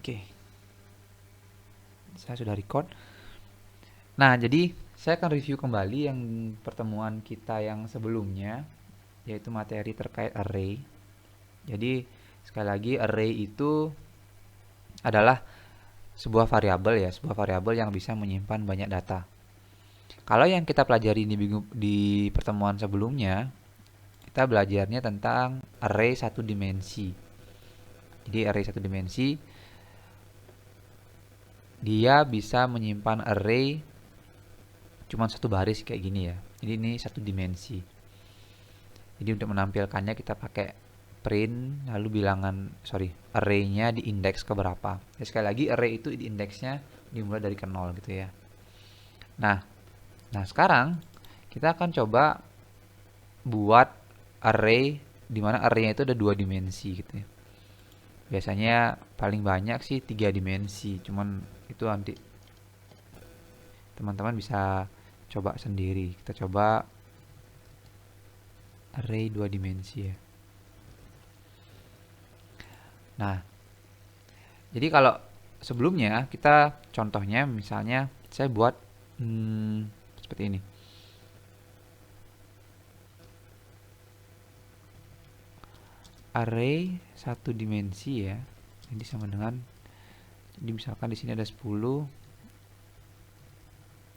Oke, saya sudah record. Nah, jadi saya akan review kembali yang pertemuan kita yang sebelumnya, yaitu materi terkait array. Jadi, sekali lagi array itu adalah sebuah variabel yang bisa menyimpan banyak data. Kalau yang kita pelajari di pertemuan sebelumnya, kita belajarnya tentang array satu dimensi. Jadi array satu dimensi dia bisa menyimpan array cuma satu baris kayak gini ya. Jadi ini satu dimensi. Jadi untuk menampilkannya kita pakai print lalu array-nya di indeks ke berapa. Ya, sekali lagi array itu di indeksnya dimulai dari ke 0 gitu ya. Nah, sekarang kita akan coba buat array di mana array-nya itu ada dua dimensi gitu ya. Biasanya paling banyak sih 3 dimensi, cuman itu nanti teman-teman bisa coba sendiri. Kita coba array 2 dimensi ya. Nah, jadi kalau sebelumnya kita contohnya misalnya saya buat seperti ini. Array satu dimensi ya. Jadi sama dengan, jadi misalkan di sini ada 10.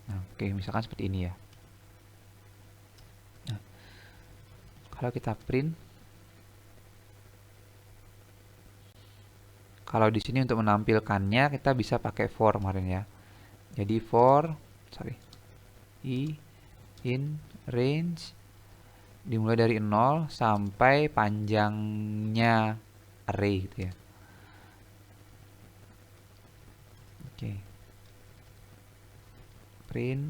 Nah, oke, misalkan seperti ini ya. Nah, kalau kita print, kalau di sini untuk menampilkannya kita bisa pakai for kemarin ya. Jadi in range dimulai dari 0 sampai panjangnya array gitu ya. Oke. Print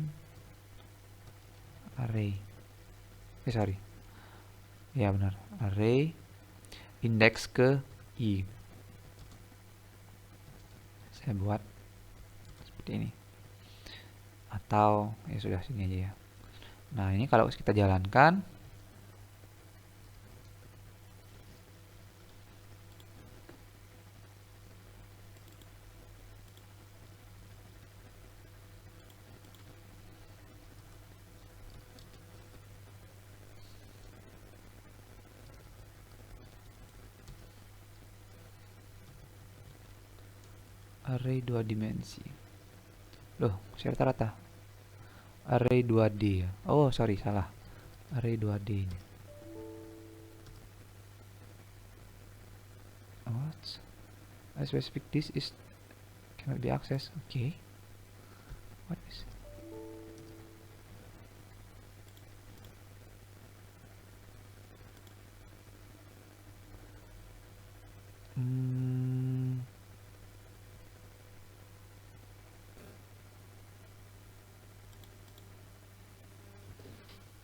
array. Sorry. Ya benar. Array indeks ke i. Saya buat seperti ini. Atau ya sudah sini aja ya. Nah, ini kalau kita jalankan array 2 dimensi. Loh, saya rata-rata. Array 2D ya. Oh, sorry, salah. Array 2D ini. What? I specific this is cannot be accessed. Okay. What is?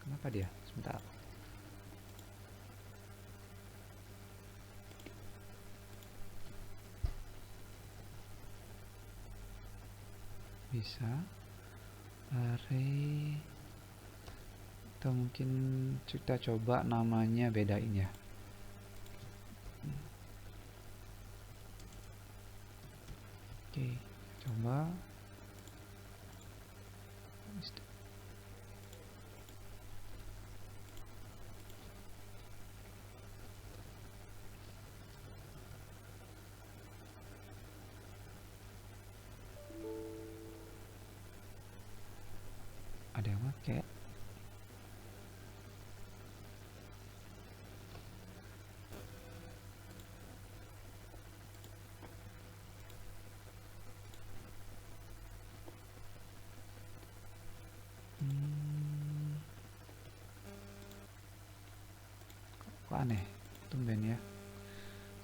Kenapa dia? Sebentar. Bisa array atau mungkin kita coba namanya bedain ya. Oke, coba ada yang pakai. Kok aneh? Tumben ya.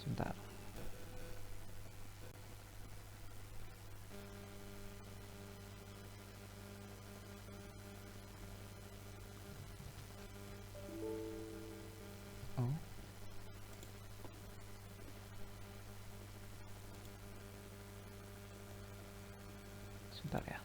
Sebentar. Oh. Sebentar ya.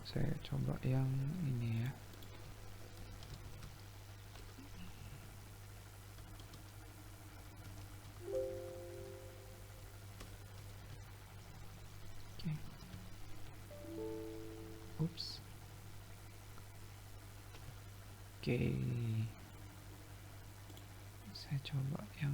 Saya coba yang ini ya. Oke. Ups. Oke. Saya coba yang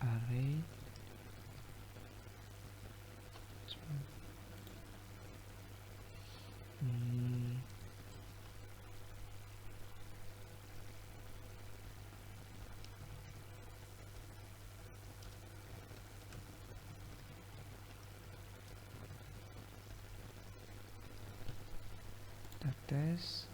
array. Kita tes.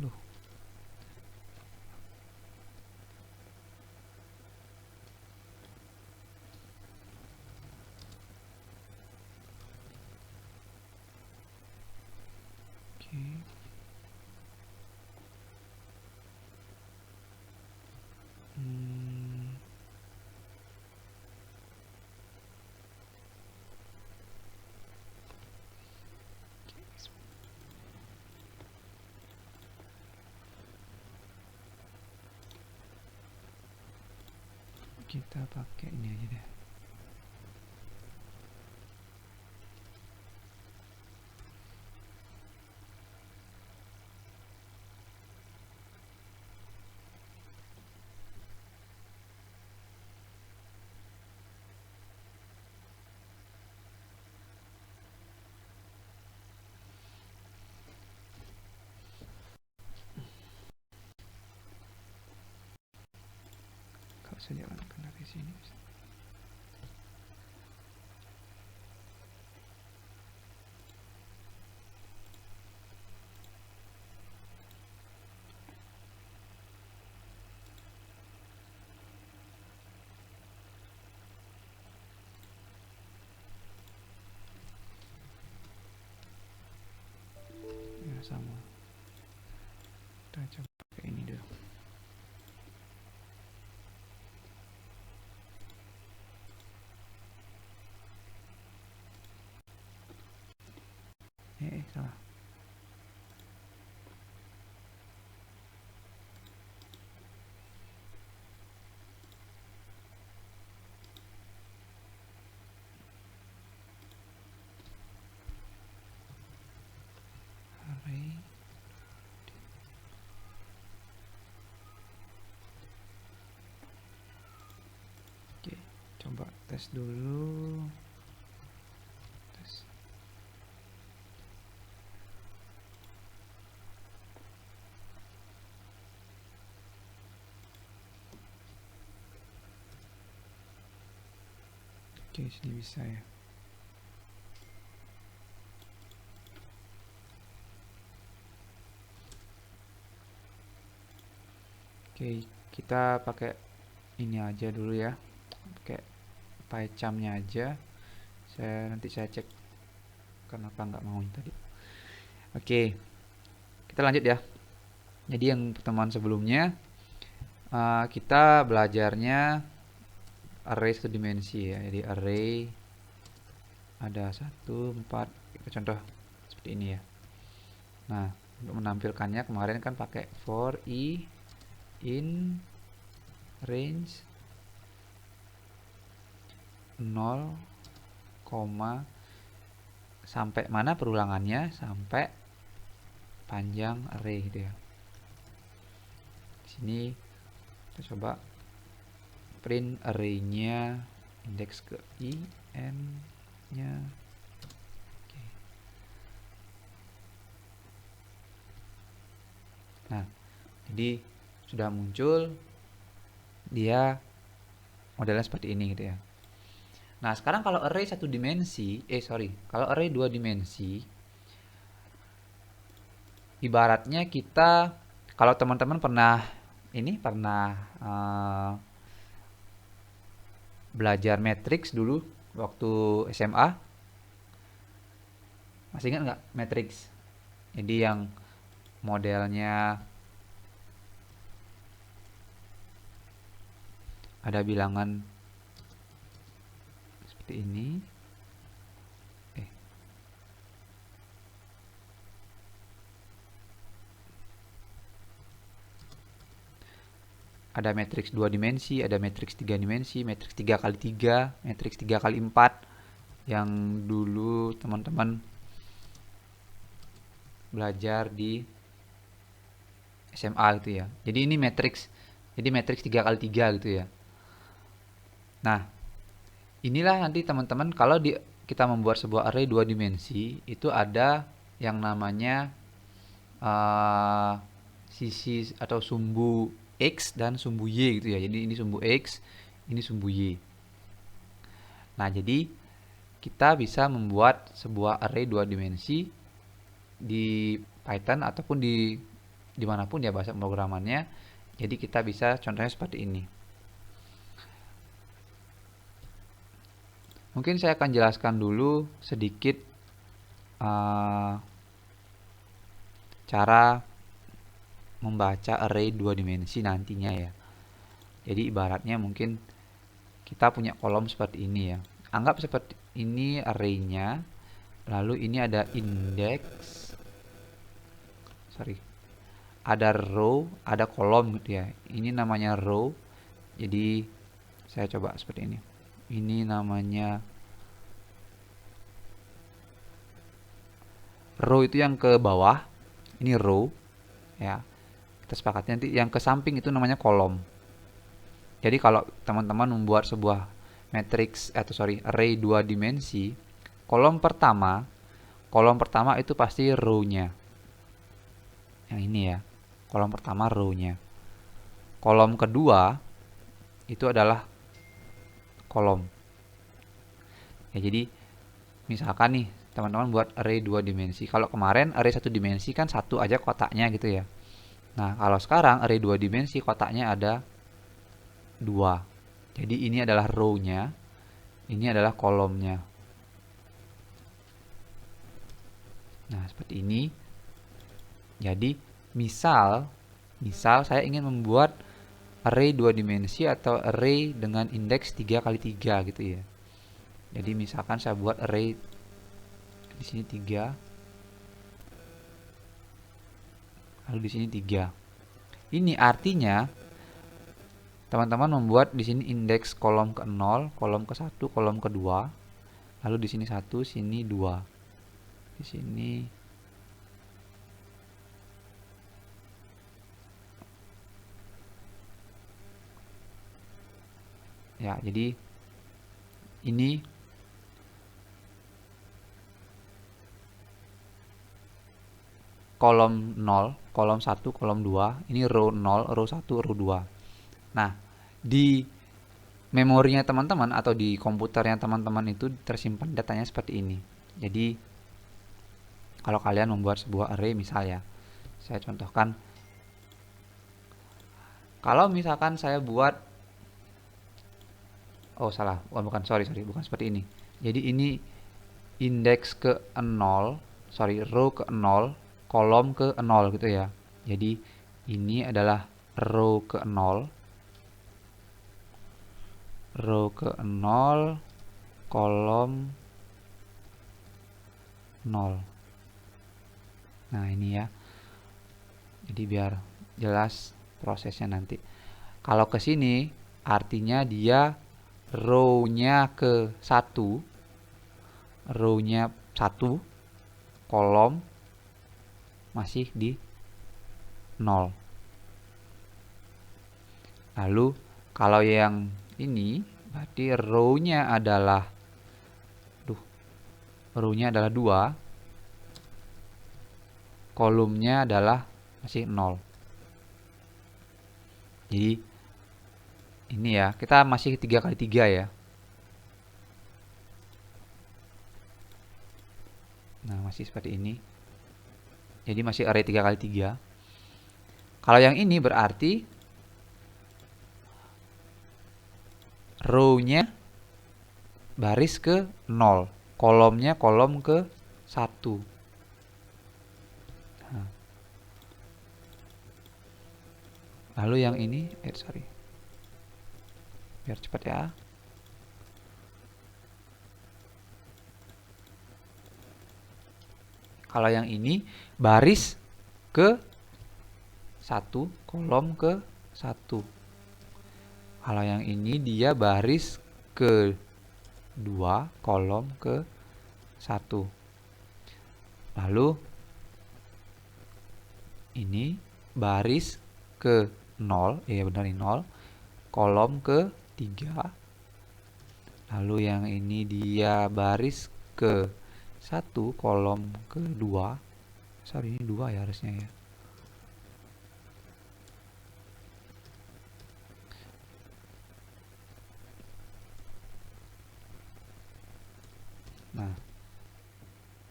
Loh. Oke. Kita pakai ini aja deh. Kalau saya jalankan dari sini. Ya sama. Kita coba pakai ini dulu. Salah. Array. Oke, coba tes dulu. Tes. Oke, sini bisa ya. Oke, kita pakai ini aja dulu ya. Pakai PyCharm-nya aja. Nanti saya cek kenapa nggak mau tadi. Oke, kita lanjut ya. Jadi yang pertemuan sebelumnya kita belajarnya array satu dimensi ya. Jadi array ada 1, 4. Kita contoh seperti ini ya. Nah, untuk menampilkannya kemarin kan pakai for i in range 0, sampai mana perulangannya, sampai panjang array gitu ya. Di sini kita coba print array-nya indeks ke in-nya. Oke. Nah, jadi sudah muncul dia modelnya seperti ini gitu ya. Nah, sekarang kalau array satu dimensi, kalau array 2 dimensi, ibaratnya kita, kalau teman-teman pernah belajar matriks dulu waktu SMA, masih ingat nggak matriks? Jadi yang modelnya ada bilangan seperti ini. Ada matriks 2 dimensi, ada matriks 3 dimensi, matriks 3 kali 3, matriks 3 kali 4 yang dulu teman-teman belajar di SMA gitu ya. Jadi ini matriks 3 kali 3 gitu ya. Nah, inilah nanti teman-teman kalau kita membuat sebuah array 2 dimensi, itu ada yang namanya sisi atau sumbu X dan sumbu Y gitu ya. Jadi ini sumbu X, ini sumbu Y. Nah, jadi kita bisa membuat sebuah array 2 dimensi di Python ataupun dimanapun ya bahasa pemrogramannya. Jadi kita bisa contohnya seperti ini. Mungkin saya akan jelaskan dulu sedikit cara membaca array 2 dimensi nantinya ya. Jadi ibaratnya mungkin kita punya kolom seperti ini ya. Anggap seperti ini array-nya. Lalu ini ada indeks. Ada row, ada kolom gitu ya. Ini namanya row. Jadi saya coba seperti ini. Ini namanya row, itu yang ke bawah. Ini row ya. Kita sepakati nanti yang ke samping itu namanya kolom. Jadi kalau teman-teman membuat sebuah array 2 dimensi, kolom pertama itu pasti row-nya. Yang ini ya. Kolom pertama row-nya. Kolom kedua itu adalah kolom. Ya, jadi misalkan nih teman-teman buat array 2 dimensi. Kalau kemarin array 1 dimensi kan satu aja kotaknya gitu ya. Nah, kalau sekarang array 2 dimensi kotaknya ada 2. Jadi ini adalah row-nya, ini adalah kolomnya. Nah, seperti ini. Jadi, misal saya ingin membuat array 2 dimensi atau array dengan indeks 3 kali 3 gitu ya. Jadi, misalkan saya buat array di sini 3, lalu di sini 3. Ini artinya teman-teman membuat di sini indeks kolom ke 0, kolom ke 1, kolom ke 2. Lalu di sini 1, sini 2. Di sini ya, jadi ini kolom 0, kolom 1, kolom 2. Ini row 0, row 1, row 2. Nah, di memorinya teman-teman atau di komputernya teman-teman itu tersimpan datanya seperti ini. Jadi, kalau kalian membuat sebuah array misal ya, saya contohkan. Kalau misalkan saya buat, bukan seperti ini. Jadi ini indeks ke 0, row ke 0, kolom ke 0 gitu ya. Jadi ini adalah row ke 0, kolom 0. Nah, ini ya. Jadi biar jelas prosesnya nanti. Kalau ke sini artinya dia row-nya ke 1, row-nya 1, kolom masih di 0. Lalu kalau yang ini berarti row-nya adalah row-nya adalah 2, kolomnya adalah masih 0. Jadi ini ya, kita masih 3 kali 3 ya. Nah, masih seperti ini. Jadi masih array 3 kali 3. Kalau yang ini berarti row-nya baris ke 0, kolomnya kolom ke 1. Nah. Lalu yang ini, sorry, biar cepat ya. Kalau yang ini baris ke 1, kolom ke 1. Kalau yang ini dia baris ke 2, kolom ke 1. Lalu ini baris ke 0, ya benar ini 0, kolom ke 3. Lalu yang ini dia baris ke 1, kolom ke 2. Sorry, ini 2 ya harusnya ya. Nah,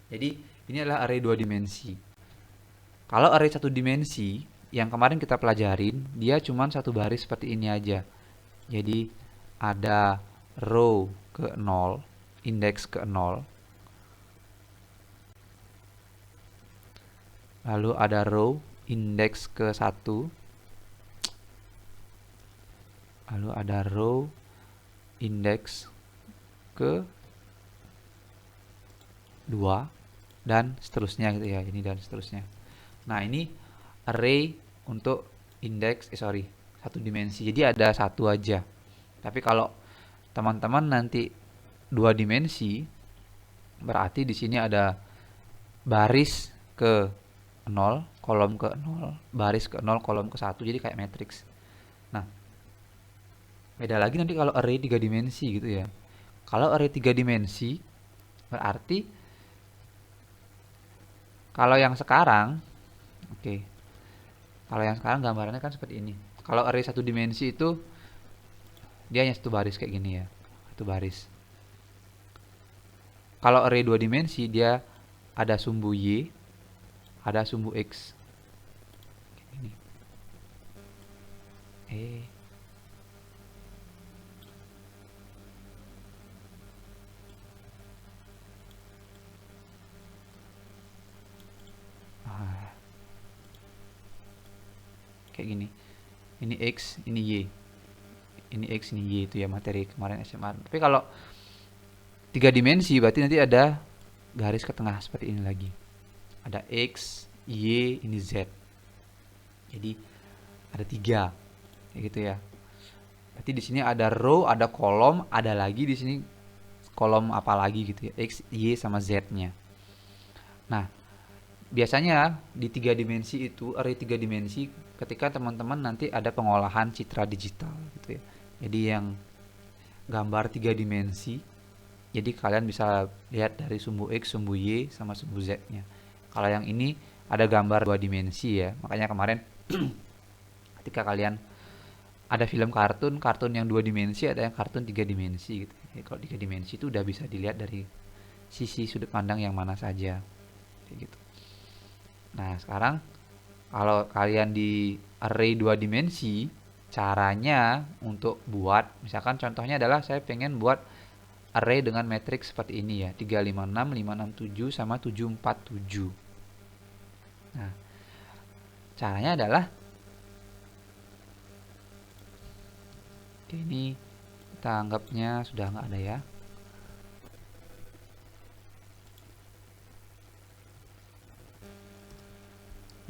jadi ini adalah array 2 dimensi. Kalau array 1 dimensi yang kemarin kita pelajarin, dia cuma satu baris seperti ini aja. Jadi ada row ke 0, indeks ke 0. Lalu ada row indeks ke 1. Lalu ada row indeks ke 2 dan seterusnya gitu ya, ini dan seterusnya. Nah, ini array untuk indeks satu dimensi. Jadi ada satu aja. Tapi kalau teman-teman nanti 2 dimensi, berarti di sini ada baris ke 0, kolom ke 0, baris ke 0, kolom ke 1. Jadi kayak matriks. Nah, beda lagi nanti kalau array 3 dimensi gitu ya. Kalau array 3 dimensi berarti kalau yang sekarang, oke. Kalau yang sekarang gambarannya kan seperti ini. Kalau array 1 dimensi itu dia hanya satu baris kayak gini ya. Satu baris. Kalau array 2 dimensi dia ada sumbu Y, ada sumbu X. Kayak gini. Kayak gini. Ini X, ini Y. Ini X, ini Y, itu ya materi kemarin SMA. Tapi kalau 3 dimensi berarti nanti ada garis ke tengah seperti ini lagi. Ada X, Y, ini Z. Jadi ada 3. Kayak gitu ya. Berarti di sini ada row, ada kolom, ada lagi di sini kolom apa lagi gitu ya. X, Y sama Z-nya. Nah, biasanya di 3 dimensi itu, array 3 dimensi, ketika teman-teman nanti ada pengolahan citra digital gitu ya. Jadi yang gambar 3 dimensi, jadi kalian bisa lihat dari sumbu X, sumbu Y, sama sumbu Z-nya. Kalau yang ini ada gambar 2 dimensi ya. Makanya kemarin ketika kalian ada film kartun yang 2 dimensi, ada yang kartun 3 dimensi gitu. Jadi kalau 3 dimensi itu udah bisa dilihat dari sisi sudut pandang yang mana saja. Kayak gitu. Nah, sekarang kalau kalian di array 2 dimensi, caranya untuk buat, misalkan contohnya adalah saya pengen buat array dengan matriks seperti ini ya, 356, 567 sama 747. Nah, caranya adalah oke, ini kita anggapnya sudah nggak ada ya.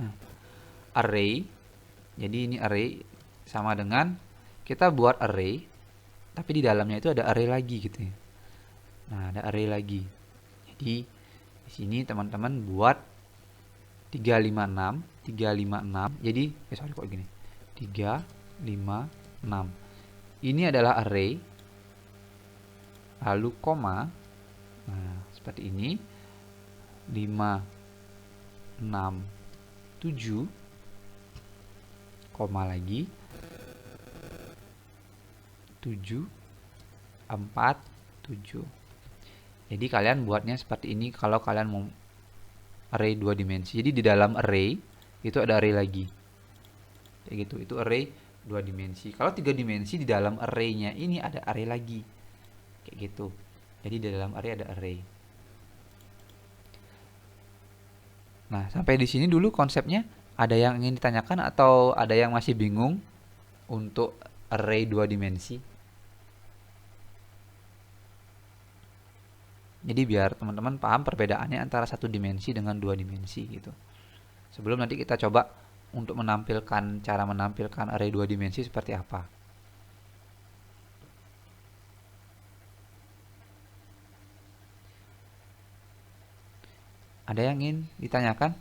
Nah, array, jadi ini array sama dengan kita buat array, tapi di dalamnya itu ada array lagi gitu ya. Nah, ada array lagi. Jadi Di sini teman-teman buat 356, 356. Jadi, sorry kok gini. 356. Ini adalah array. Lalu koma. Nah, seperti ini. 5 6 7 koma lagi 7 4 7. Jadi kalian buatnya seperti ini kalau kalian mau array 2 dimensi. Jadi di dalam array itu ada array lagi. Kayak gitu. Itu array 2 dimensi. Kalau 3 dimensi di dalam array-nya ini ada array lagi. Kayak gitu. Jadi di dalam array ada array. Nah, sampai di sini dulu konsepnya. Ada yang ingin ditanyakan atau ada yang masih bingung untuk array 2 dimensi? Jadi biar teman-teman paham perbedaannya antara 1 dimensi dengan 2 dimensi gitu. Sebelum nanti kita coba untuk menampilkan cara menampilkan array 2 dimensi seperti apa. Ada yang ingin ditanyakan?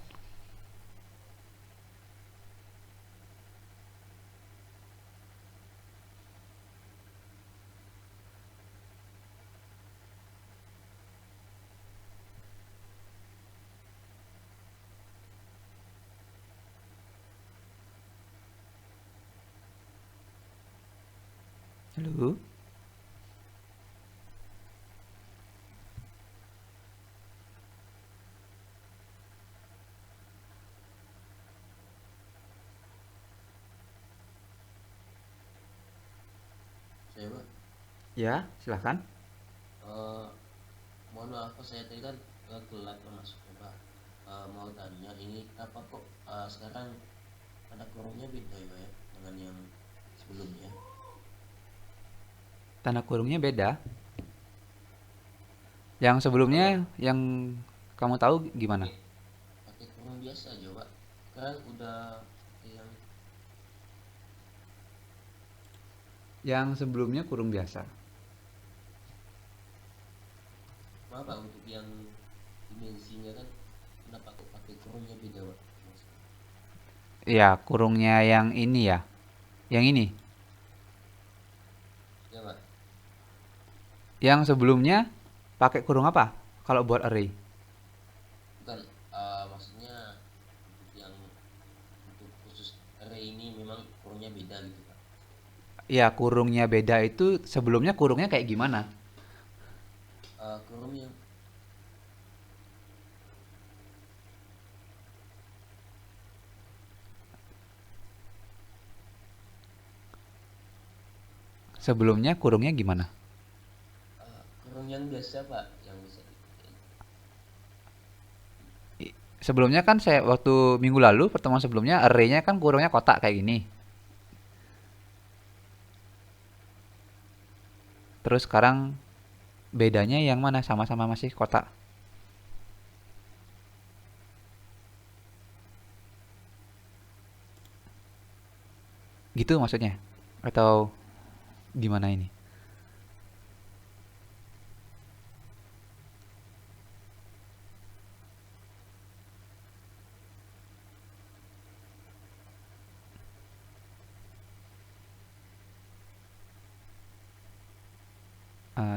Halo? Saya Pak, Ya, silahkan. mohon maaf Pak, saya tadi kan telat masuknya Pak. Mau tanya ini apa kok sekarang ada kurungnya beda ya Pak ya dengan yang sebelumnya? Tanda kurungnya beda. Yang sebelumnya yang kamu tahu gimana? Pakai pakai kurung biasa aja Pak. Kan udah yang Yang sebelumnya kurung biasa. maaf Pak, untuk yang dimensinya kan kenapa kok pakai kurungnya beda Pak? Ya, kurungnya yang ini ya. Yang ini. Ya Pak, Yang sebelumnya pakai kurung apa? Kalau buat array. bukan maksudnya untuk yang untuk khusus array ini memang kurungnya beda gitu Pak. Ya, kurungnya beda itu sebelumnya kurungnya kayak gimana? Kurung yang Sebelumnya kurungnya gimana? kurung yang biasa Pak, yang bisa Sebelumnya kan saya waktu minggu lalu pertemuan sebelumnya array-nya kan kurungnya kotak kayak gini. Terus sekarang bedanya yang mana? Sama-sama masih kotak. Gitu maksudnya? Atau gimana ini?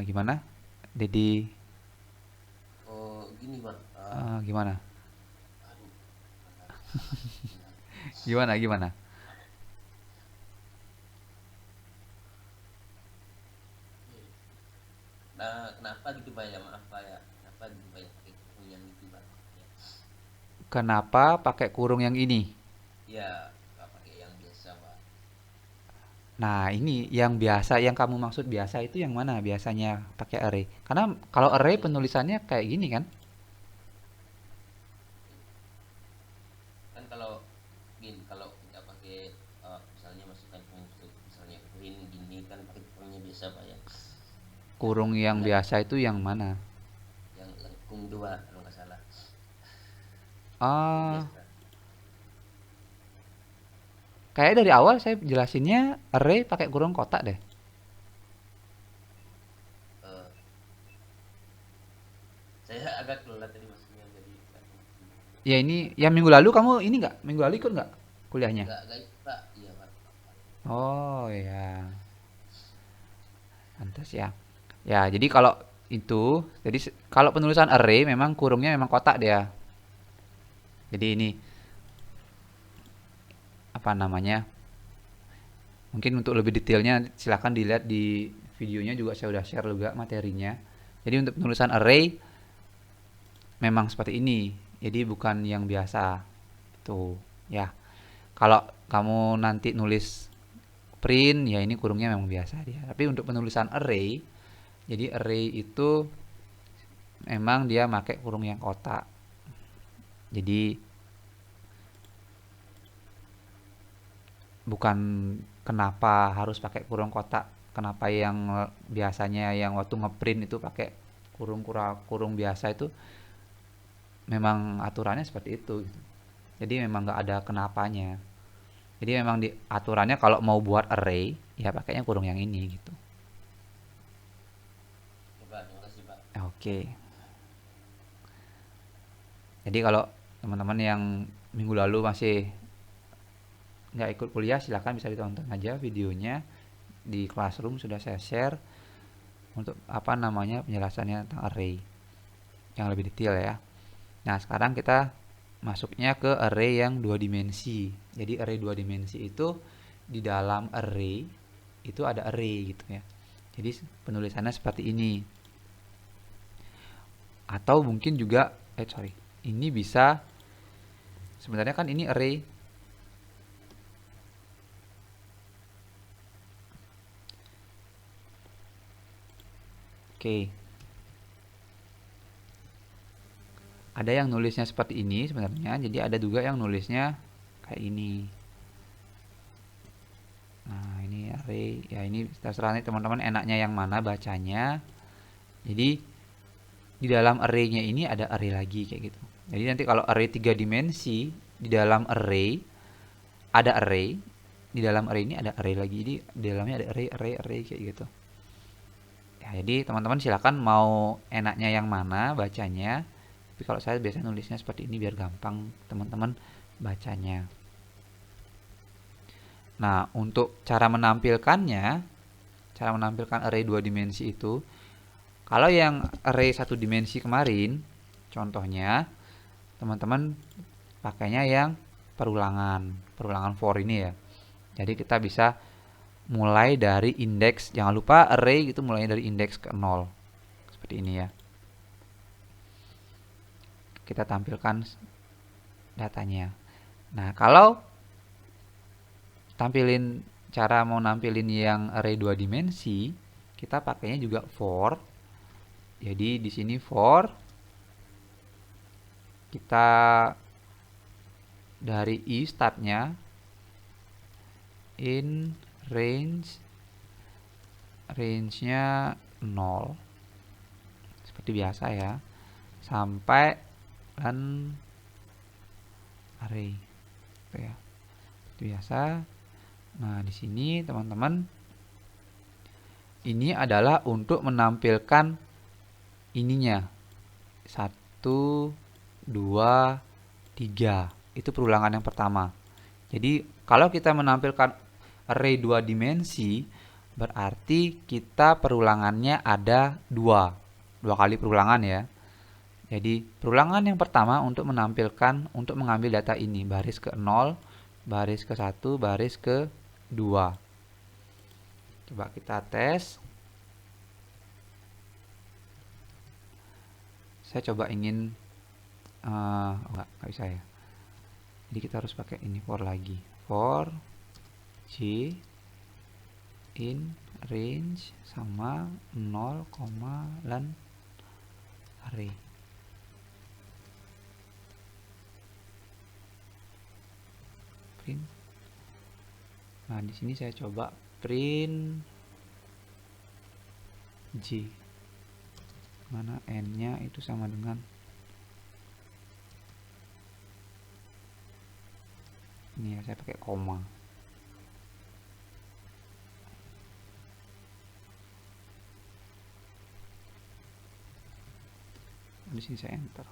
Gimana? Dedi, oh gini Pak. gimana? Aduh, Gimana? Gimana? nah kenapa gitu Pak ya, maaf Pak ya, kenapa gitu Pak ya pakai kurung yang itu Pak ya, Kenapa pakai kurung yang ini? ya nggak pakai yang biasa Pak. Nah, ini yang biasa, yang kamu maksud biasa itu yang mana biasanya pakai array? Karena kalau Kan array ini penulisannya kayak gini kan? kan kalau gini, kalau kita pakai misalnya masukkan untuk misalnya print gini kan pakai kurungnya biasa Pak ya, yang Kurung yang enggak, biasa itu yang mana? yang lengkung dua kalau nggak salah itu Ah, biasa. kayak dari awal saya jelasinnya array pakai kurung kotak deh. Eh, saya agak telat tadi maksudnya Ya ini, ya minggu lalu kamu ini nggak? Minggu lalu ikut nggak kuliahnya? Enggak itu Pak. Iya Pak. Oh ya, pantas ya. Ya, jadi kalau itu, jadi kalau penulisan array memang kurungnya memang kotak dia. Jadi ini apa namanya? Mungkin untuk lebih detailnya silahkan dilihat di videonya juga saya udah share juga materinya. Jadi untuk penulisan array memang seperti ini. Jadi bukan yang biasa. Tuh, ya. Kalau kamu nanti nulis print, ya ini kurungnya memang biasa dia. Tapi untuk penulisan array, jadi array itu memang dia pakai kurung yang kotak. Jadi bukan kenapa harus pakai kurung kotak. Kenapa yang biasanya yang waktu ngeprint itu pakai kurung kurung biasa itu memang aturannya seperti itu gitu. Jadi memang nggak ada kenapanya. Jadi memang di aturannya kalau mau buat array ya pakainya kurung yang ini gitu. Oke Pak, terima kasih Pak. Oke. Jadi kalau teman-teman yang minggu lalu masih nggak ikut kuliah silahkan bisa ditonton aja videonya di Classroom sudah saya share untuk apa namanya penjelasannya tentang array yang lebih detail ya. Nah sekarang kita masuknya ke array yang dua dimensi. Jadi array dua dimensi itu di dalam array itu ada array gitu ya. Jadi penulisannya seperti ini. Atau mungkin juga ini bisa sebenarnya kan ini array. Oke. Ada yang nulisnya seperti ini sebenarnya, jadi ada juga yang nulisnya kayak ini. Nah, ini array. Ya ini terserah nih teman-teman enaknya yang mana bacanya. Jadi di dalam array-nya ini ada array lagi kayak gitu. Jadi nanti kalau array 3 dimensi, di dalam array ada array, di dalam array ini ada array lagi. Jadi di dalamnya ada array kayak gitu. Ya, jadi teman-teman silakan mau enaknya yang mana bacanya. Tapi kalau saya biasanya nulisnya seperti ini biar gampang teman-teman bacanya. Nah, untuk cara menampilkannya, cara menampilkan array 2 dimensi itu, kalau yang array 1 dimensi kemarin, contohnya teman-teman pakainya yang perulangan for ini ya. Jadi kita bisa mulai dari indeks, jangan lupa array gitu mulai dari indeks ke 0. Seperti ini ya. Kita tampilkan datanya. Nah, kalau cara mau nampilin yang array 2 dimensi, kita pakainya juga for. Jadi di sini for kita dari i startnya in range-nya 0 seperti biasa ya sampai array gitu ya. Seperti biasa. Nah, di sini teman-teman ini adalah untuk menampilkan ininya. 1 2 3. Itu perulangan yang pertama. Jadi, kalau kita menampilkan array 2 dimensi, berarti kita perulangannya ada 2. 2 kali perulangan ya. Jadi, perulangan yang pertama untuk menampilkan untuk mengambil data ini, baris ke 0, baris ke 1, baris ke 2. Coba kita tes. Saya coba ingin enggak bisa ya. Jadi kita harus pakai ini for lagi. For j in range sama 0, dan array. Print. Nah, di sini saya coba print j. Mana n-nya itu sama dengan ini ya, saya pakai koma. Di sini saya enter.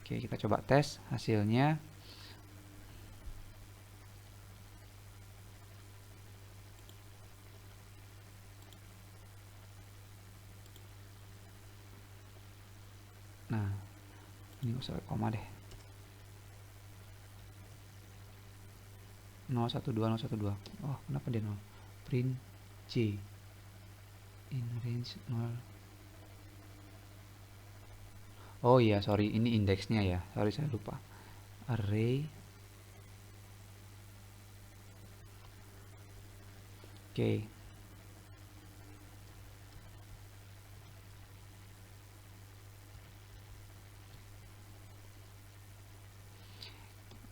Oke, kita coba tes hasilnya. Nah, ini usah koma deh. 012 012. Oh, kenapa dia 0? Print C in range 0. Oh iya, sorry, ini indeksnya ya. Sorry, saya lupa. Array. Oke.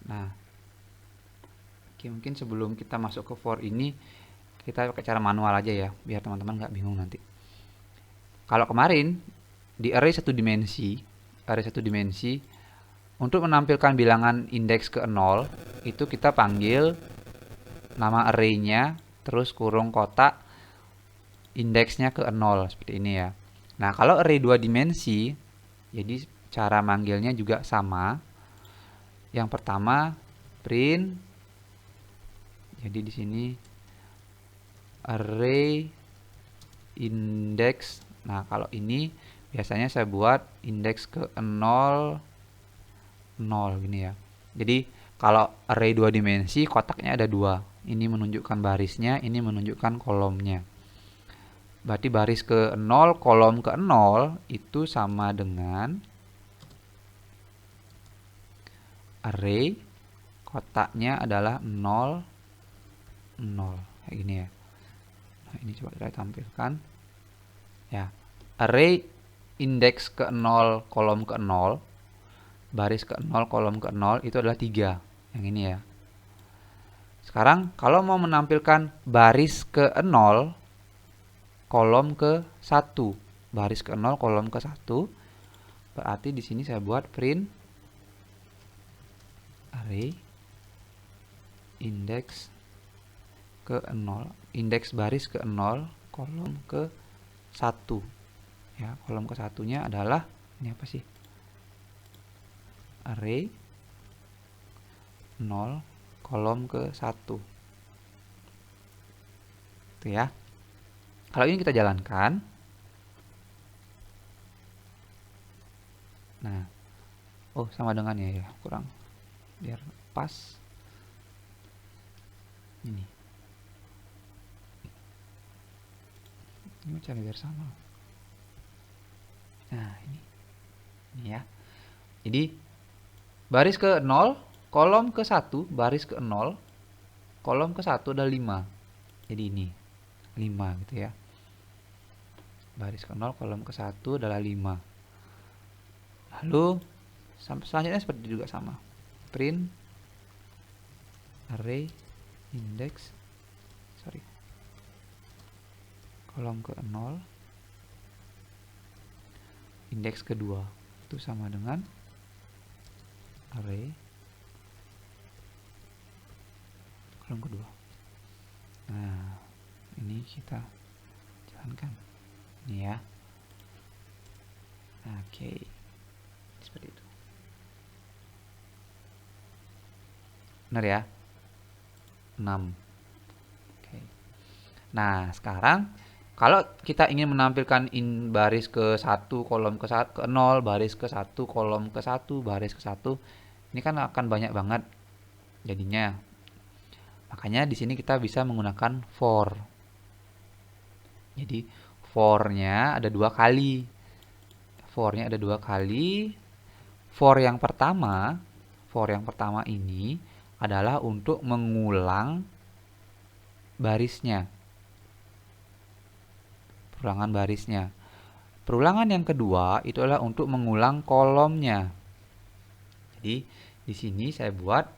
Nah, oke, mungkin sebelum kita masuk ke for ini, kita pakai cara manual aja ya, biar teman-teman nggak bingung nanti. Kalau kemarin di array satu dimensi, untuk menampilkan bilangan indeks ke 0, itu kita panggil nama arraynya, terus kurung kotak indeksnya ke 0, seperti ini ya. Nah, kalau array 2 dimensi, jadi cara manggilnya juga sama. Yang pertama print, jadi di sini array index. Nah, kalau ini biasanya saya buat indeks ke 0 0 gini ya. Jadi kalau array 2 dimensi, kotaknya ada 2. Ini menunjukkan barisnya, ini menunjukkan kolomnya. Berarti baris ke 0, kolom ke 0 itu sama dengan array kotaknya adalah 0 0. Kayak gini ya. Nah, ini coba kita tampilkan. Ya. Array indeks ke 0, kolom ke 0, baris ke 0, kolom ke 0 itu adalah 3. Yang ini ya. Sekarang kalau mau menampilkan baris ke 0, kolom ke 1, baris ke 0, kolom ke 1, berarti di sini saya buat print array indeks ke 0, indeks baris ke 0, kolom ke 1. Ya, kolom ke satunya adalah ini apa sih? Array 0, kolom ke 1. Itu ya. Kalau ini kita jalankan. Nah, oh sama dengan ya, kurang biar pas. Ini cari biar sama. Nah, ini ya. Jadi baris ke 0, kolom ke 1, baris ke 0, kolom ke 1 ada 5. Jadi ini 5 gitu ya. Baris ke 0, kolom ke 1 adalah 5. Lalu selanjutnya seperti itu juga sama. Print array index kolom ke 0, indeks kedua itu sama dengan array kolom kedua. Nah, ini kita jalankan ini ya. Oke, seperti itu. Benar ya? 6. Oke. Nah, sekarang kalau kita ingin menampilkan baris ke 1, kolom ke 0, baris ke 1, kolom ke 1, baris ke 1, ini kan akan banyak banget jadinya. Makanya di sini kita bisa menggunakan for. Jadi for-nya ada 2 kali. For-nya ada 2 kali. For yang pertama ini adalah untuk mengulang barisnya. Perulangan barisnya. Perulangan yang kedua itu adalah untuk mengulang kolomnya. Jadi di sini saya buat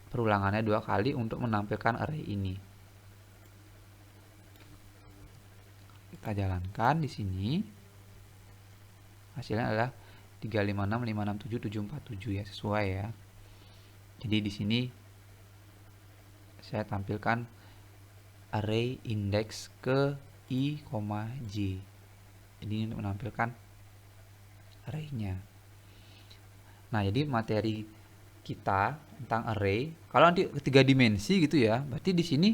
perulangannya 2 kali untuk menampilkan array ini. Kita jalankan di sini. Hasilnya adalah 356, 567, 747 ya, sesuai ya. Jadi di sini saya tampilkan array indeks ke I, J. Jadi untuk menampilkan array-nya. Nah, jadi materi kita tentang array, kalau nanti ketiga dimensi gitu ya, berarti di sini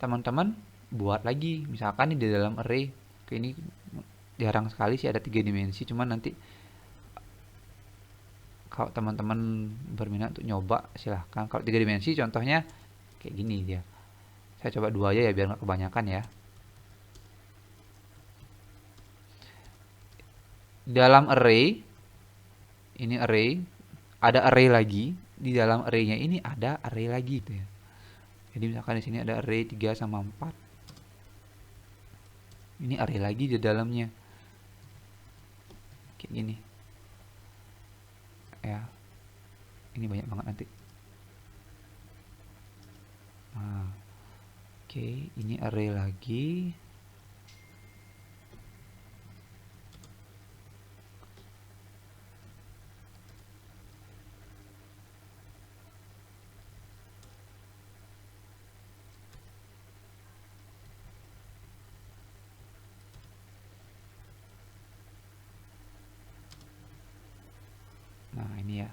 teman-teman buat lagi, misalkan di dalam array. Oke, ini jarang sekali sih ada 3 dimensi, cuman nanti kalau teman-teman berminat untuk nyoba silahkan. Kalau 3 dimensi contohnya kayak gini dia. Saya coba 2 aja ya biar nggak kebanyakan ya. Dalam array, ini array, ada array lagi, di dalam array-nya ini ada array lagi gitu ya. Jadi misalkan di sini ada array 3 sama 4. Ini array lagi di dalamnya. Kayak gini. Ya. Ini banyak banget nanti. Nah, oke, ini array lagi. Nah, ini ya.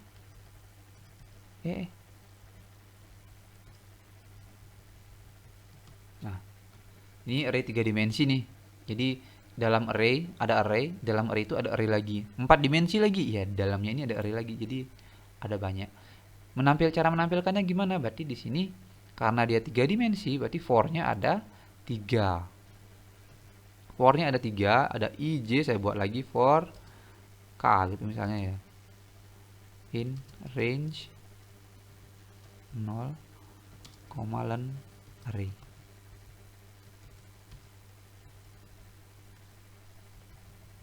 Nah, ini array 3 dimensi nih. Jadi dalam array ada array, dalam array itu ada array lagi. 4 dimensi lagi. Ya, dalamnya ini ada array lagi. Jadi ada banyak. Cara menampilkannya gimana? Berarti di sini karena dia 3 dimensi, berarti for-nya ada 3. For-nya ada 3, ada ij, saya buat lagi for k gitu misalnya ya. In range 0, len array.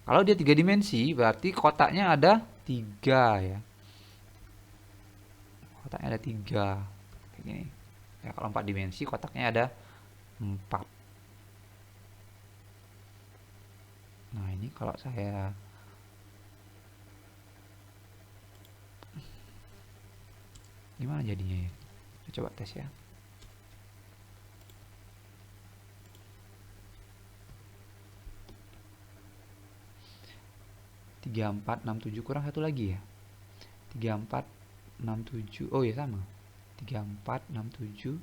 Kalau dia 3 dimensi, berarti kotaknya ada 3 ya. Kotaknya ada 3. Kayak gini. Ya, kalau 4 dimensi kotaknya ada 4. Nah, ini kalau saya gimana jadinya ya? Kita coba tes ya. 3, 4, 6, 7 kurang satu lagi ya. 3, 4, 6, 7. Oh ya sama. 3, 4, 6, 7,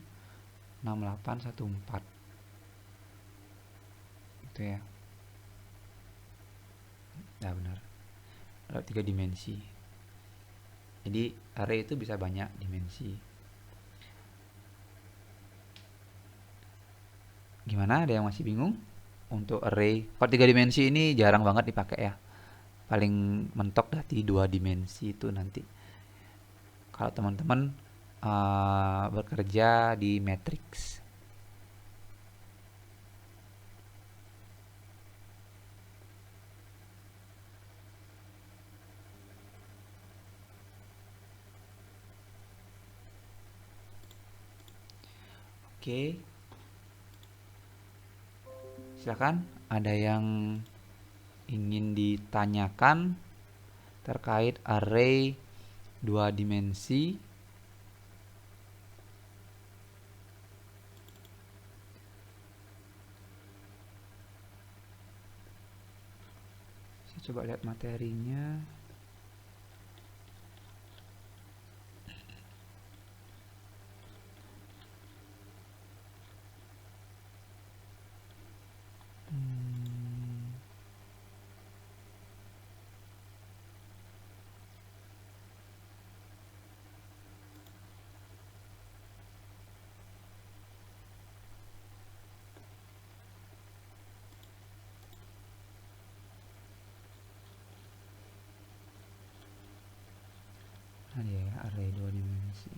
6, 8, 1, 4. Itu ya. Nah, benar. Ada 3 dimensi. Jadi array itu bisa banyak dimensi. Gimana? Ada yang masih bingung? Untuk array, kalau 3 dimensi ini jarang banget dipakai ya. Paling mentok dari 2 dimensi itu nanti. Kalau teman-teman bekerja di matrix. Oke. Silakan, ada yang ingin ditanyakan terkait array 2 dimensi? Saya coba lihat materinya. Ada ya, array 2 dimensi.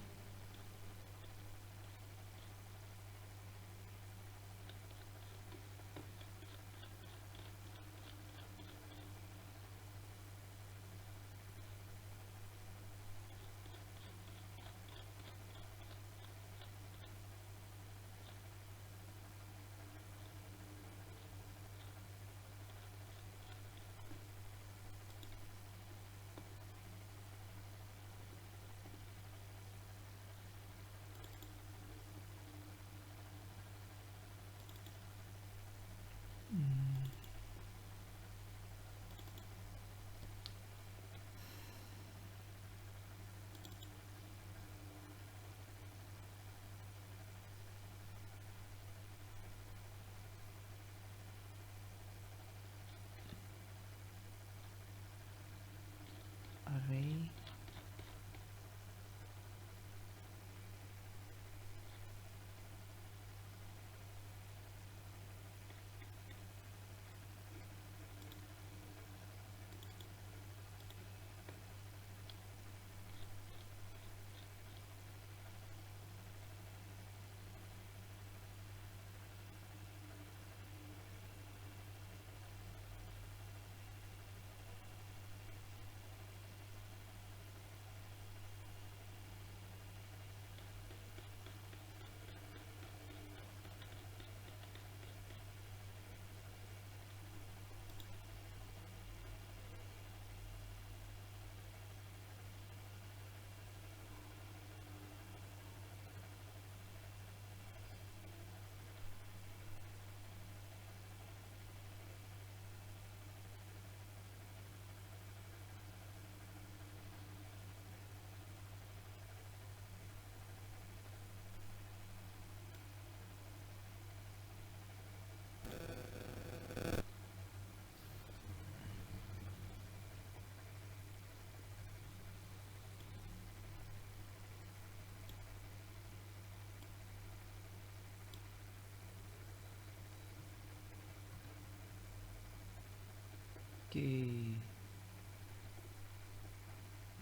Oke.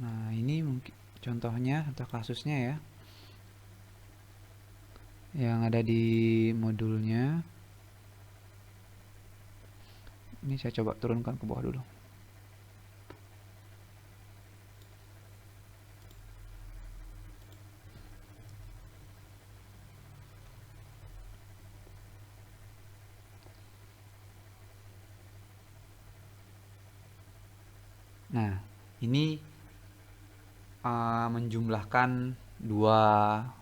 Nah, ini mungkin contohnya atau kasusnya ya, yang ada di modulnya. Ini saya coba turunkan ke bawah dulu. Nah, ini menjumlahkan dua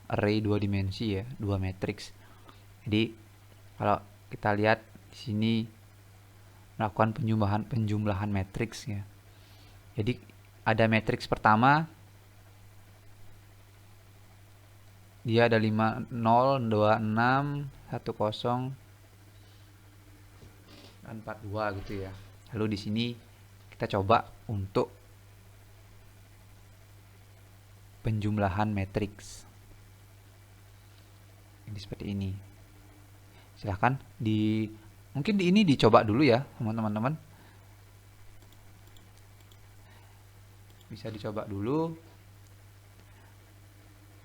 array dua dimensi ya, dua matriks. Jadi kalau kita lihat di sini melakukan penjumlahan matriks ya. Jadi ada matriks pertama, dia ada 5 0 2 6 1 0 dan 4 2 gitu ya. Lalu di sini kita coba untuk penjumlahan matriks. Ini seperti ini. Silahkan mungkin di ini dicoba dulu ya, teman-teman. Bisa dicoba dulu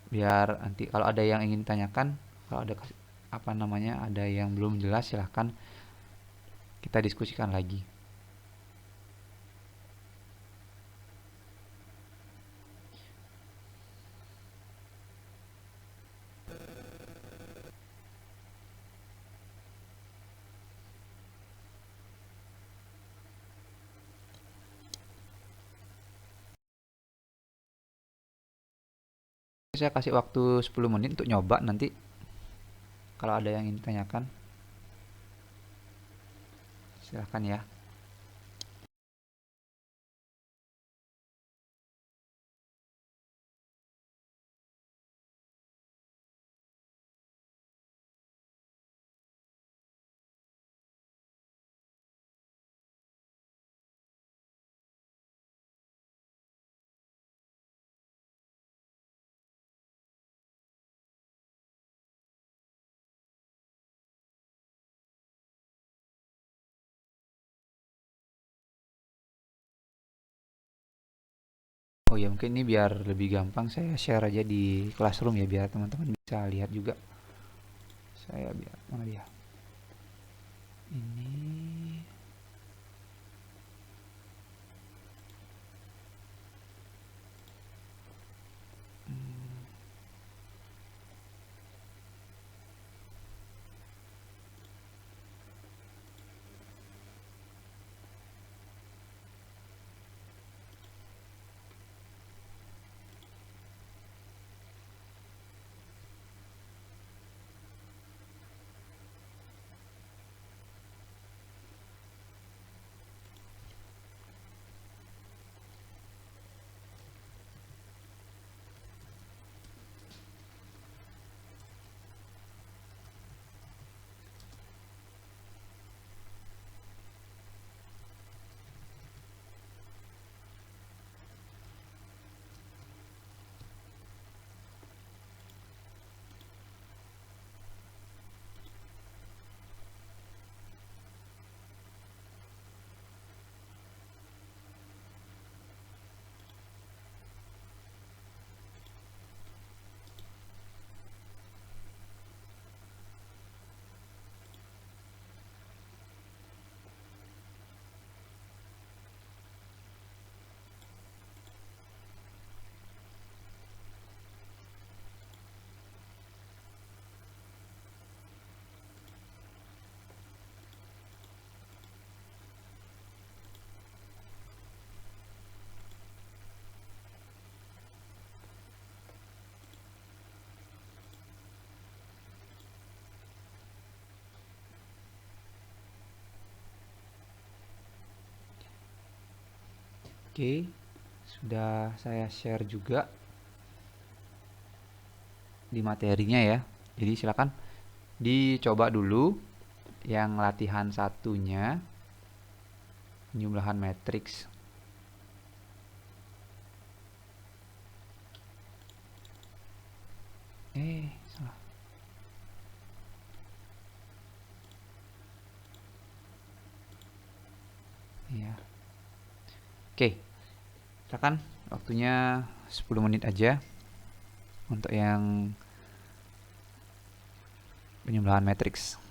biar nanti kalau ada yang ingin tanyakan, kalau ada ada yang belum jelas, silahkan kita diskusikan lagi. Saya kasih waktu 10 menit untuk nyoba nanti kalau ada yang ingin tanyakan. Silahkan ya. Oh ya, mungkin ini biar lebih gampang saya share aja di Classroom ya, biar teman-teman bisa lihat juga. Saya biar mana dia? Ini oke, sudah saya share juga di materinya ya. Jadi silakan dicoba dulu yang latihan satunya, penjumlahan matriks. Salah. Iya. Oke, silakan, waktunya 10 menit aja untuk yang penyembelahan matriks.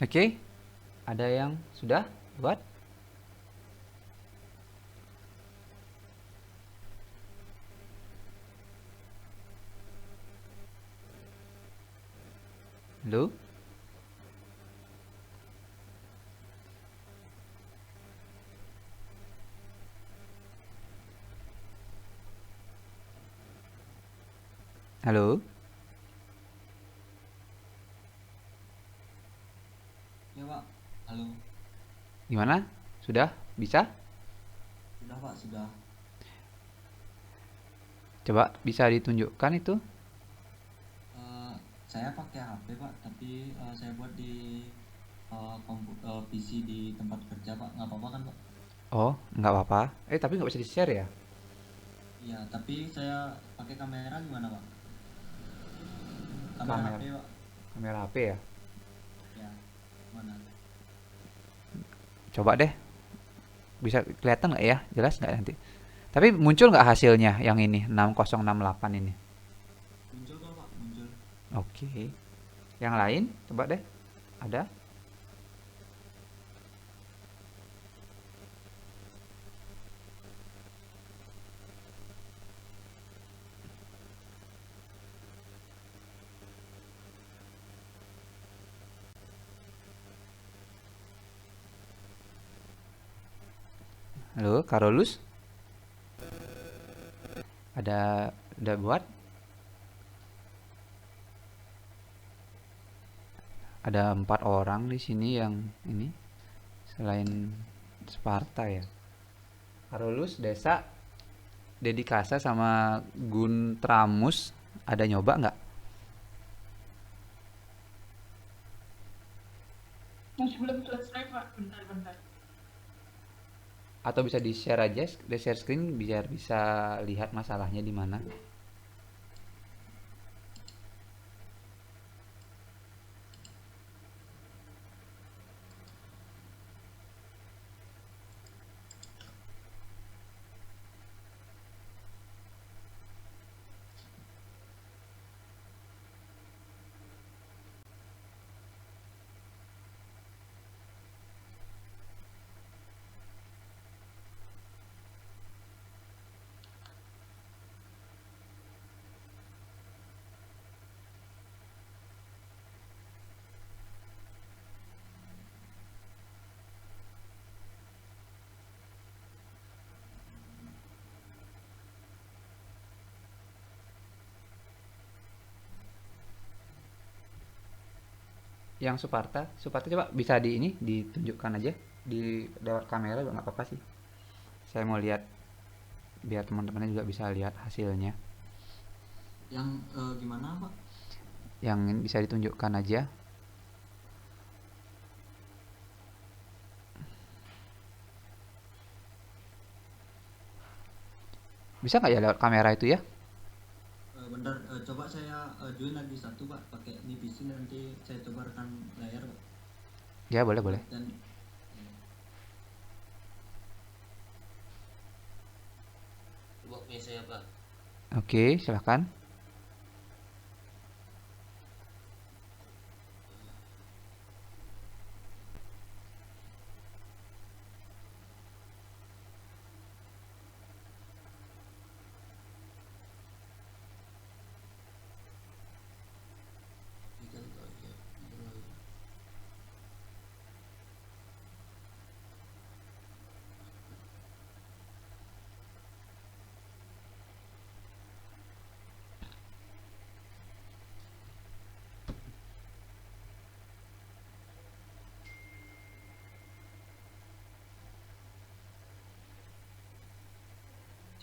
Oke, ada yang sudah buat? Halo? Halo? Ya Pak, halo. Gimana? Sudah? Bisa? Sudah Pak, sudah. Coba bisa ditunjukkan itu? Eh, saya pakai HP Pak, tapi saya buat di PC di tempat kerja Pak. Nggak apa-apa kan Pak? Oh, nggak apa-apa. Tapi nggak bisa di-share ya? Iya, tapi saya pakai kamera gimana Pak? Kamera Kamera, HP Pak. kamera HP ya? Ya, mana? Coba deh. Bisa kelihatan nggak ya? Jelas nggak nanti? Tapi muncul nggak hasilnya yang ini 6068 ini? Muncul kok Pak, muncul. Oke. Yang lain coba deh. Ada? Halo, Karolus? Ada udah buat? Ada 4 orang di sini yang ini selain Sparta ya. Karolus, Desa, Dedikasa sama Guntramus ada nyoba nggak? Masih belum selesai, Pak. Bentar-bentar. Atau bisa di-share aja, di-share screen biar bisa lihat masalahnya di mana. Yang Suparta coba bisa di ini ditunjukkan aja di lewat kamera juga nggak apa-apa sih. Saya mau lihat biar teman-temannya juga bisa lihat hasilnya. Yang gimana Pak? Yang bisa ditunjukkan aja. Bisa nggak ya lewat kamera itu ya? Bentar, coba saya join lagi satu Pak, pakai ini PC nanti saya coba rekam layar Pak. Ya boleh boleh. Dan Coba punya saya Pak. Oke, silahkan. Ini kan aja.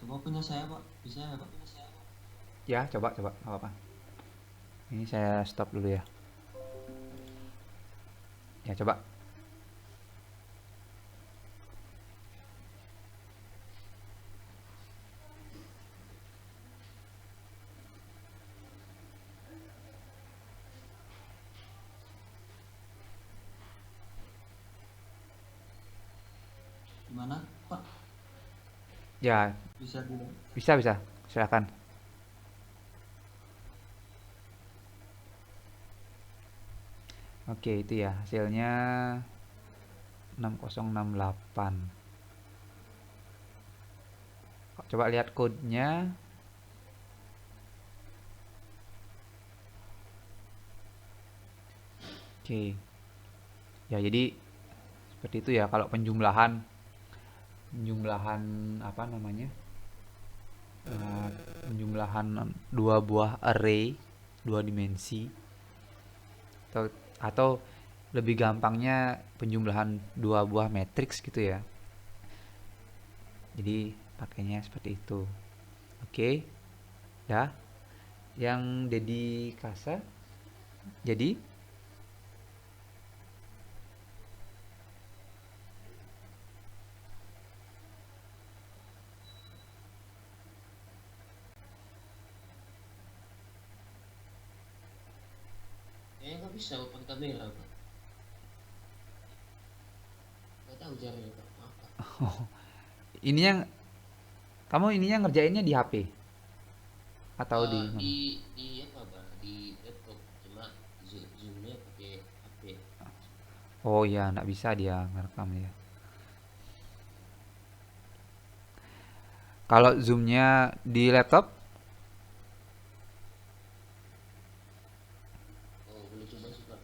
coba punya saya Pak, bisa ya Pak? Ya, coba coba nggak apa-apa. Ini saya stop dulu ya. Ya, coba. Gimana Pak? Ya, Bisa dulu. bisa bisa. Silahkan. Oke, itu ya hasilnya 6068. Coba lihat kodenya. Oke. Ya, jadi seperti itu ya kalau penjumlahan apa namanya? eh, Penjumlahan dua buah array, dua dimensi, atau lebih gampangnya penjumlahan dua buah matriks gitu ya. Jadi pakainya seperti itu. Oke, ya. Yang Dedi Kasa. Jadi nggak bisa open kamera pak, nggak tahu caranya pak, maaf pak. ini yang kamu ininya ngerjainnya di HP atau di mana? Di apa pak, di laptop, cuma zoomnya pakai HP. Oh ya, nggak bisa dia ngerekam ya. Kalau zoomnya di laptop, Oh boleh coba sih pak.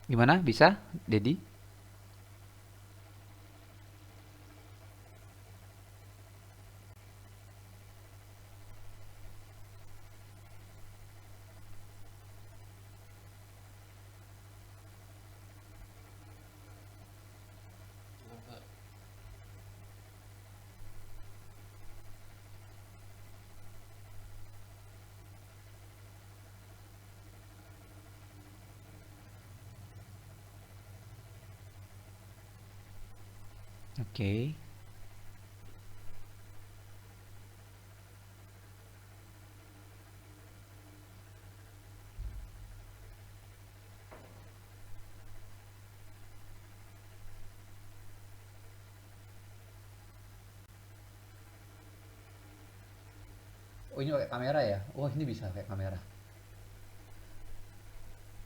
gimana? Bisa, Dedi? Cuma pak, Oke. Oh, ini pakai kamera ya? Oh, ini bisa pakai kamera.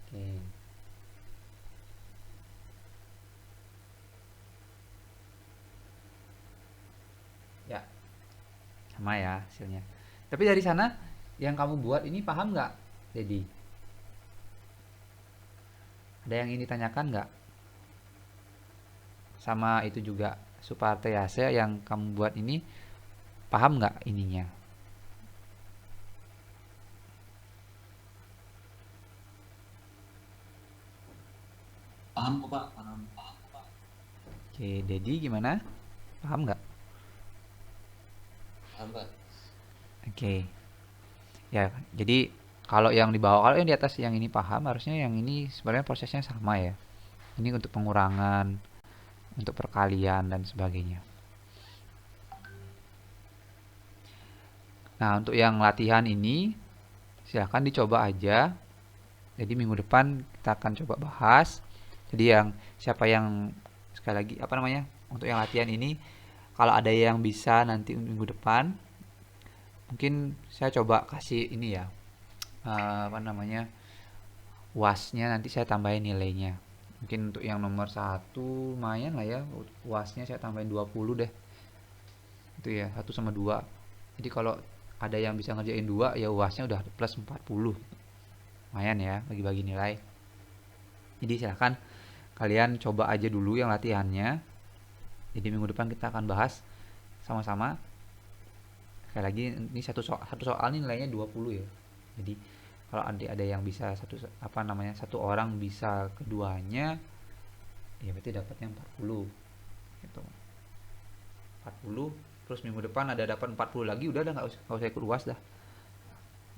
Oke. Ya, sama ya hasilnya. Tapi dari sana yang kamu buat ini paham nggak, Dedi? Ada yang ingin ditanyakan nggak? Sama itu juga Suparteyase yang kamu buat ini paham nggak ininya? Paham kok Pak, paham. Oke, Dedi gimana? Paham nggak? Paham Pak? Oke. Ya, jadi kalau yang di atas yang ini paham, harusnya yang ini sebenarnya prosesnya sama ya. Ini untuk pengurangan, untuk perkalian dan sebagainya. Nah, untuk yang latihan ini silahkan dicoba aja. Jadi minggu depan kita akan coba bahas. Jadi siapa yang sekali lagi apa namanya? Untuk yang latihan ini kalau ada yang bisa nanti minggu depan mungkin saya coba kasih ini ya. Apa namanya? UAS-nya nanti saya tambahin nilainya. Mungkin untuk yang nomor 1 lumayan lah ya. UAS-nya saya tambahin 20 deh. Itu ya, 1 sama 2. Jadi kalau ada yang bisa ngerjain 2 ya UAS-nya udah plus 40. Lumayan ya bagi-bagi nilai. Jadi silahkan kalian coba aja dulu yang latihannya. Jadi minggu depan kita akan bahas sama-sama. Sekali lagi ini satu soal nih nilainya 20 ya. Jadi kalau ada yang bisa satu orang bisa keduanya ya berarti dapatnya 40 gitu. 40 terus minggu depan ada dapat 40 lagi udah nggak usah ikut UAS dah.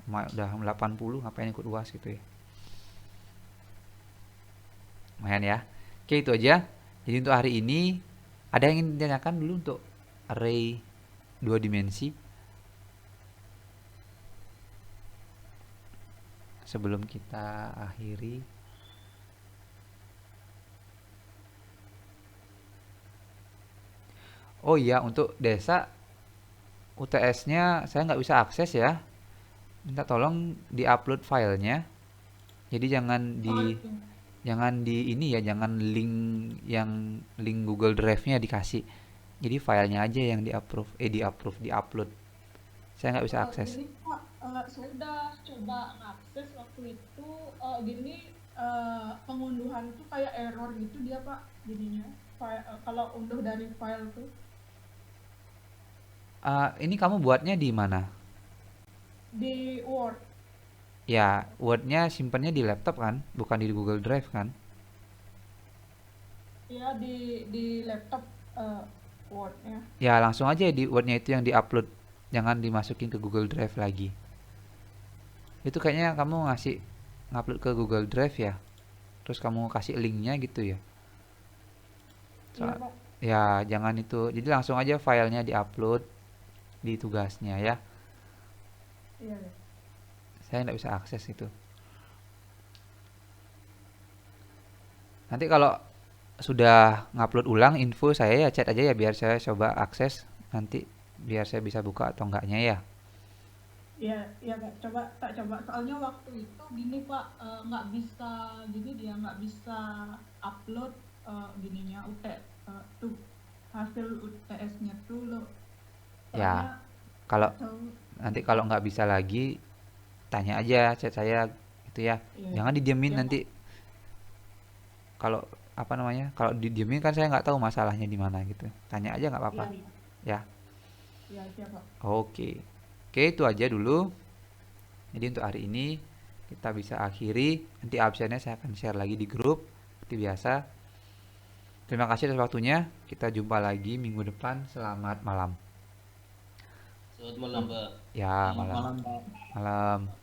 Udah 80 ngapain ikut UAS gitu ya. Lumayan ya. Oke, itu aja. Jadi untuk hari ini ada yang ingin ditanyakan dulu untuk array 2 dimensi sebelum kita akhiri. Oh iya, untuk desa UTS-nya saya nggak bisa akses ya. Minta tolong di-upload filenya. Jadi jangan di ini ya, jangan link Google Drive-nya dikasih. Jadi filenya aja yang di-upload. Saya nggak bisa akses. Gini Pak, saya udah coba ngakses waktu itu, gini, pengunduhan tuh kayak error gitu dia Pak, jadinya. Kalau unduh dari file tuh Ini kamu buatnya di mana? di Word, Ya, Word-nya simpennya di laptop kan, bukan di Google Drive kan? ya di laptop, Word-nya. Ya, langsung aja di Word-nya itu yang di-upload. Jangan dimasukin ke Google Drive lagi. Itu kayaknya kamu ngupload ke Google Drive ya. Terus kamu kasih linknya gitu ya. Iya So- Pak, ya, jangan itu. Jadi langsung aja filenya di-upload di tugasnya ya. iya ya. Saya nggak bisa akses itu. Nanti kalau sudah ngupload ulang info saya ya chat aja ya biar saya coba akses nanti biar saya bisa buka atau enggaknya ya. Iya, iya Kak, tak coba. Soalnya waktu itu gini Pak, nggak bisa, gini dia nggak bisa upload, gininya tuh hasil UTS-nya tuh loh. Ya, Soalnya kalau nggak tahu. nanti kalau nggak bisa lagi tanya aja chat saya gitu ya. Iya, Jangan didiemin iya Pak. nanti kalau apa namanya? Kalau didiemin kan saya nggak tahu masalahnya di mana gitu. Tanya aja nggak Iya, apa-apa iya, ya. iya siap Pak. Oke. Oke, itu aja dulu. Jadi untuk hari ini kita bisa akhiri. Nanti absennya saya akan share lagi di grup seperti biasa. Terima kasih atas waktunya. Kita jumpa lagi minggu depan. Selamat malam. Selamat malam Pak. Ya, Selamat malam. malam Pak. Malam.